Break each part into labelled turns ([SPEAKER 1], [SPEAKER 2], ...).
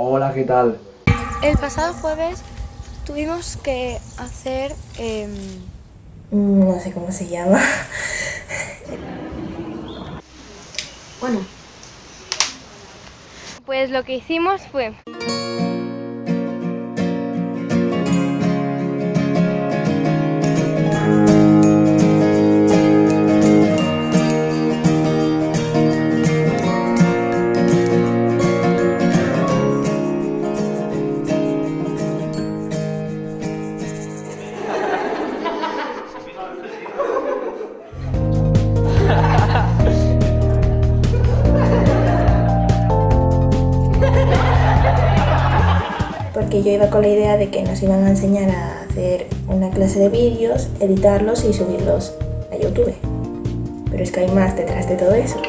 [SPEAKER 1] Hola, ¿qué tal?
[SPEAKER 2] El pasado jueves tuvimos que hacer...
[SPEAKER 3] No sé cómo se llama.
[SPEAKER 2] Bueno.
[SPEAKER 4] Pues lo que hicimos fue...
[SPEAKER 3] Porque yo iba con la idea de que nos iban a enseñar a hacer una clase de vídeos, editarlos y subirlos a YouTube. Pero es que hay más detrás de todo eso.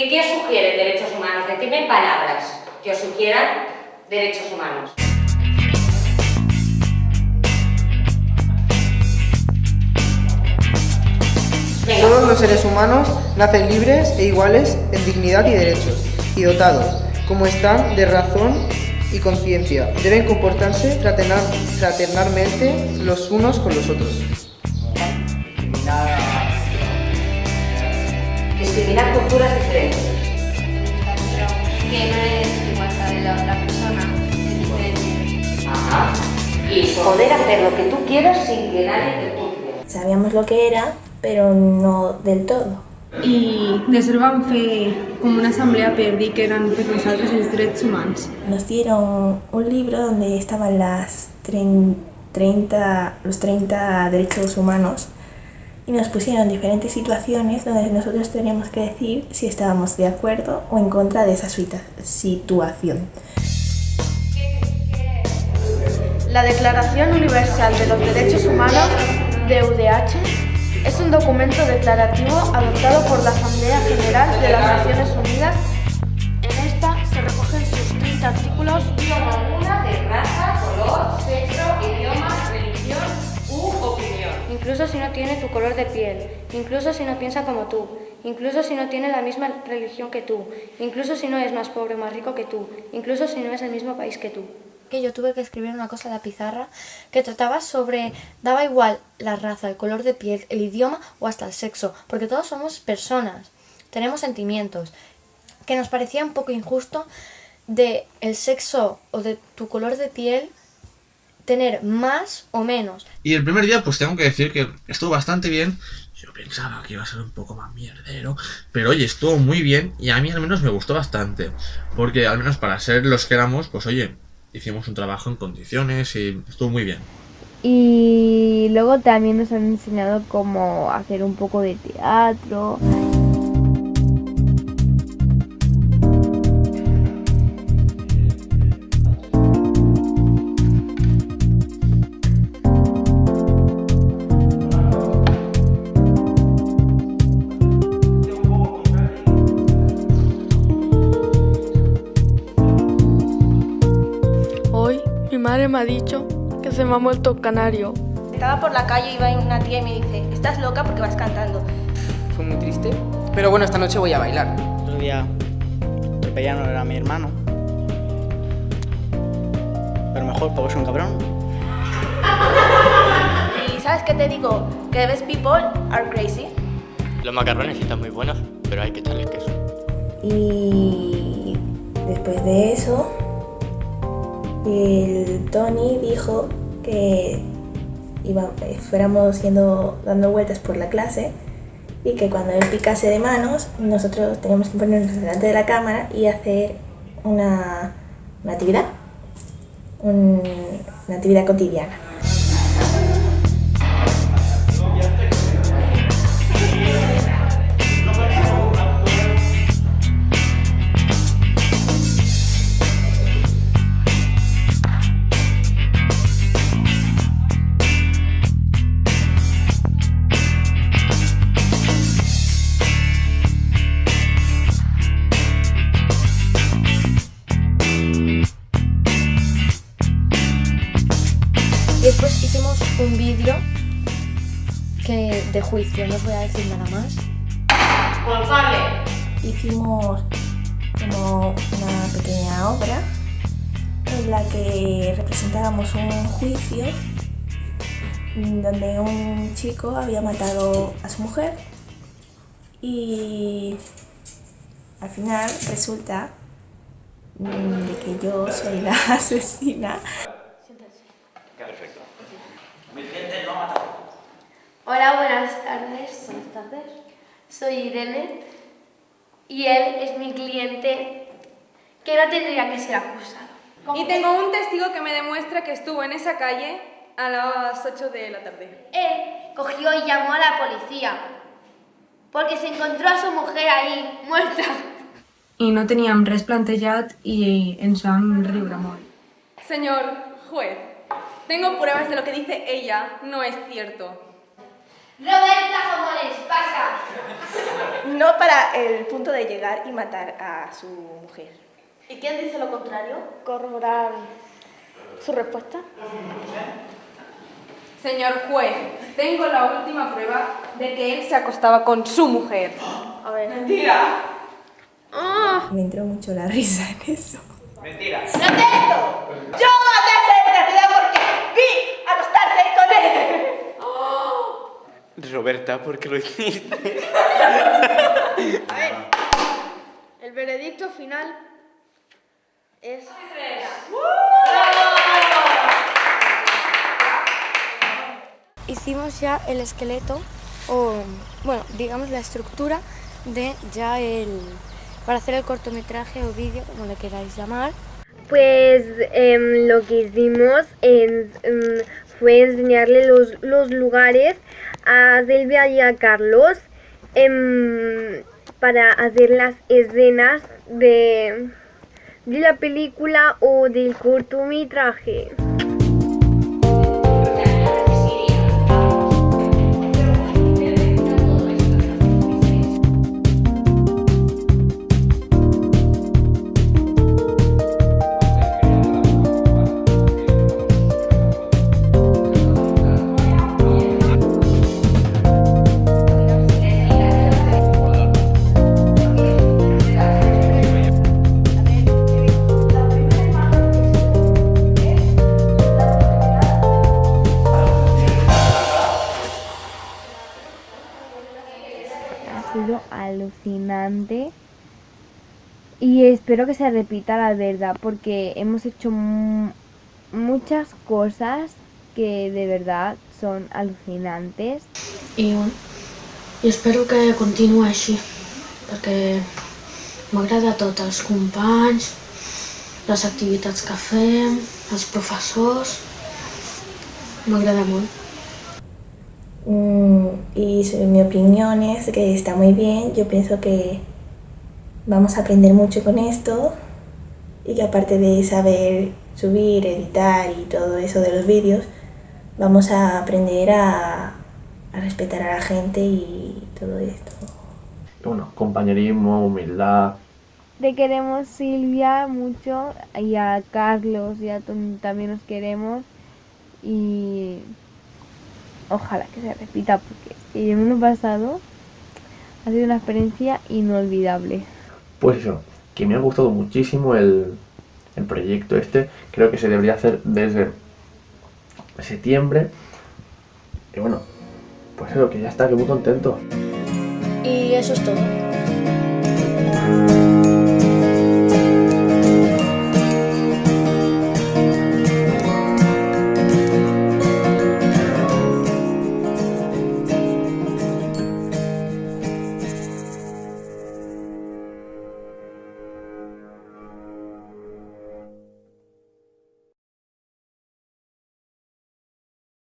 [SPEAKER 5] ¿Qué os sugieren derechos humanos? Decidme palabras que os sugieran derechos humanos.
[SPEAKER 6] Todos los seres humanos nacen libres e iguales en dignidad y derechos, y dotados, como están, de razón y conciencia. Deben comportarse fraternalmente los unos con los otros.
[SPEAKER 5] Discriminar culturas diferentes.
[SPEAKER 4] Que no es igual a la otra persona, es diferente.
[SPEAKER 5] Ajá. Y poder hacer lo que tú quieras sin que nadie te juzgue.
[SPEAKER 3] Sabíamos lo que era, pero no del todo.
[SPEAKER 7] I després vam fer com una assemblea per dir que eren per nosaltres els drets humans.
[SPEAKER 3] Nos dieron un libro donde estaban los 30 derechos humanos y nos pusieron diferentes situaciones donde nosotros teníamos que decir si estábamos de acuerdo o en contra de esa situación.
[SPEAKER 2] La Declaración Universal de los Derechos Humanos de UDH es un documento declarativo adoptado por la Asamblea General de las Naciones Unidas. En esta se recogen sus 30 artículos.
[SPEAKER 5] Alguna de raza, color, sexo, idioma, religión u opinión.
[SPEAKER 4] Incluso si no tiene tu color de piel, incluso si no piensa como tú, incluso si no tiene la misma religión que tú, incluso si no es más pobre o más rico que tú, incluso si no es el mismo país que tú.
[SPEAKER 2] Que yo tuve que escribir una cosa en la pizarra que trataba sobre, daba igual la raza, el color de piel, el idioma o hasta el sexo, porque todos somos personas, tenemos sentimientos, que nos parecía un poco injusto de el sexo o de tu color de piel tener más o menos.
[SPEAKER 8] Y el primer día pues tengo que decir que estuvo bastante bien. Yo pensaba que iba a ser un poco más mierdero, pero oye, estuvo muy bien y a mí al menos me gustó bastante, porque al menos para ser los que éramos, pues oye, hicimos un trabajo en condiciones y estuvo muy bien.
[SPEAKER 4] Y luego también nos han enseñado cómo hacer un poco de teatro.
[SPEAKER 2] Hoy mi madre me ha dicho que se me ha muerto canario.
[SPEAKER 9] Estaba por la calle y iba una tía y me dice, estás loca porque vas cantando.
[SPEAKER 6] Fue muy triste, pero bueno, esta noche voy a bailar.
[SPEAKER 10] Otro día atropellaron a mi hermano. Pero mejor porque soy un cabrón.
[SPEAKER 9] ¿Y sabes qué te digo? Que these people are crazy.
[SPEAKER 11] Los macarrones están muy buenos, pero hay que echarles queso.
[SPEAKER 3] Y después de eso, el Tony dijo que fuéramos dando vueltas por la clase y que cuando él picase de manos, nosotros teníamos que ponernos delante de la cámara y hacer una actividad cotidiana.
[SPEAKER 2] Y después hicimos un vídeo de juicio, no os voy a decir nada más.
[SPEAKER 5] Culpable.
[SPEAKER 3] Hicimos como una pequeña obra en la que representábamos un juicio donde un chico había matado a su mujer y al final resulta de que yo soy la asesina.
[SPEAKER 1] Perfecto. Mi cliente no ha matado.
[SPEAKER 12] Hola, buenas tardes. Buenas tardes. Soy Irene y él es mi cliente que no tendría que ser acusado.
[SPEAKER 7] Y tengo un testigo que me demuestra que estuvo en esa calle a las 8 de la tarde.
[SPEAKER 12] Él cogió y llamó a la policía porque se encontró a su mujer ahí, muerta.
[SPEAKER 7] I no teníem res plantejat i ens vam riure molt. Señor juez, tengo pruebas de lo que dice ella, no es cierto.
[SPEAKER 12] Roberta Jamones, pasa.
[SPEAKER 3] No para el punto de llegar y matar a su mujer.
[SPEAKER 9] ¿Y quién dice lo contrario? ¿Corroborar su respuesta?
[SPEAKER 7] Señor juez, tengo la última prueba de que él se acostaba con su mujer.
[SPEAKER 9] A ver.
[SPEAKER 7] ¡Mentira!
[SPEAKER 3] Me entró mucho la risa en eso.
[SPEAKER 1] Mentira.
[SPEAKER 9] ¡Protesto! ¡Yo maté a ese desgraciado porque vi acostarse con él!
[SPEAKER 10] Roberta, ¿por qué lo hiciste?
[SPEAKER 9] A ver, el veredicto final es...
[SPEAKER 2] Hicimos ya el esqueleto, o bueno, digamos la estructura de ya para hacer el cortometraje o vídeo, como le queráis llamar.
[SPEAKER 4] Pues lo que hicimos fue enseñarle los lugares a Silvia y a Carlos para hacer las escenas de la película o del cortometraje. Alucinante y espero que se repita, la verdad, porque hemos hecho muchas cosas que de verdad son alucinantes
[SPEAKER 13] i espero que continuï així perquè m'agrada tot, els companys, les activitats que fem, els professors, m'agrada molt.
[SPEAKER 3] Y mi opinión es que está muy bien. Yo pienso que vamos a aprender mucho con esto y que aparte de saber subir, editar y todo eso de los vídeos, vamos a aprender a respetar a la gente y todo esto.
[SPEAKER 14] Bueno, compañerismo, humildad.
[SPEAKER 4] Te queremos, Silvia, mucho, y a Carlos y a Tony también nos queremos y ojalá que se repita porque el año pasado ha sido una experiencia inolvidable.
[SPEAKER 14] Pues eso, que me ha gustado muchísimo el proyecto este. Creo que se debería hacer desde septiembre. Y bueno, pues eso, que ya está, que muy contento.
[SPEAKER 2] Y eso es todo.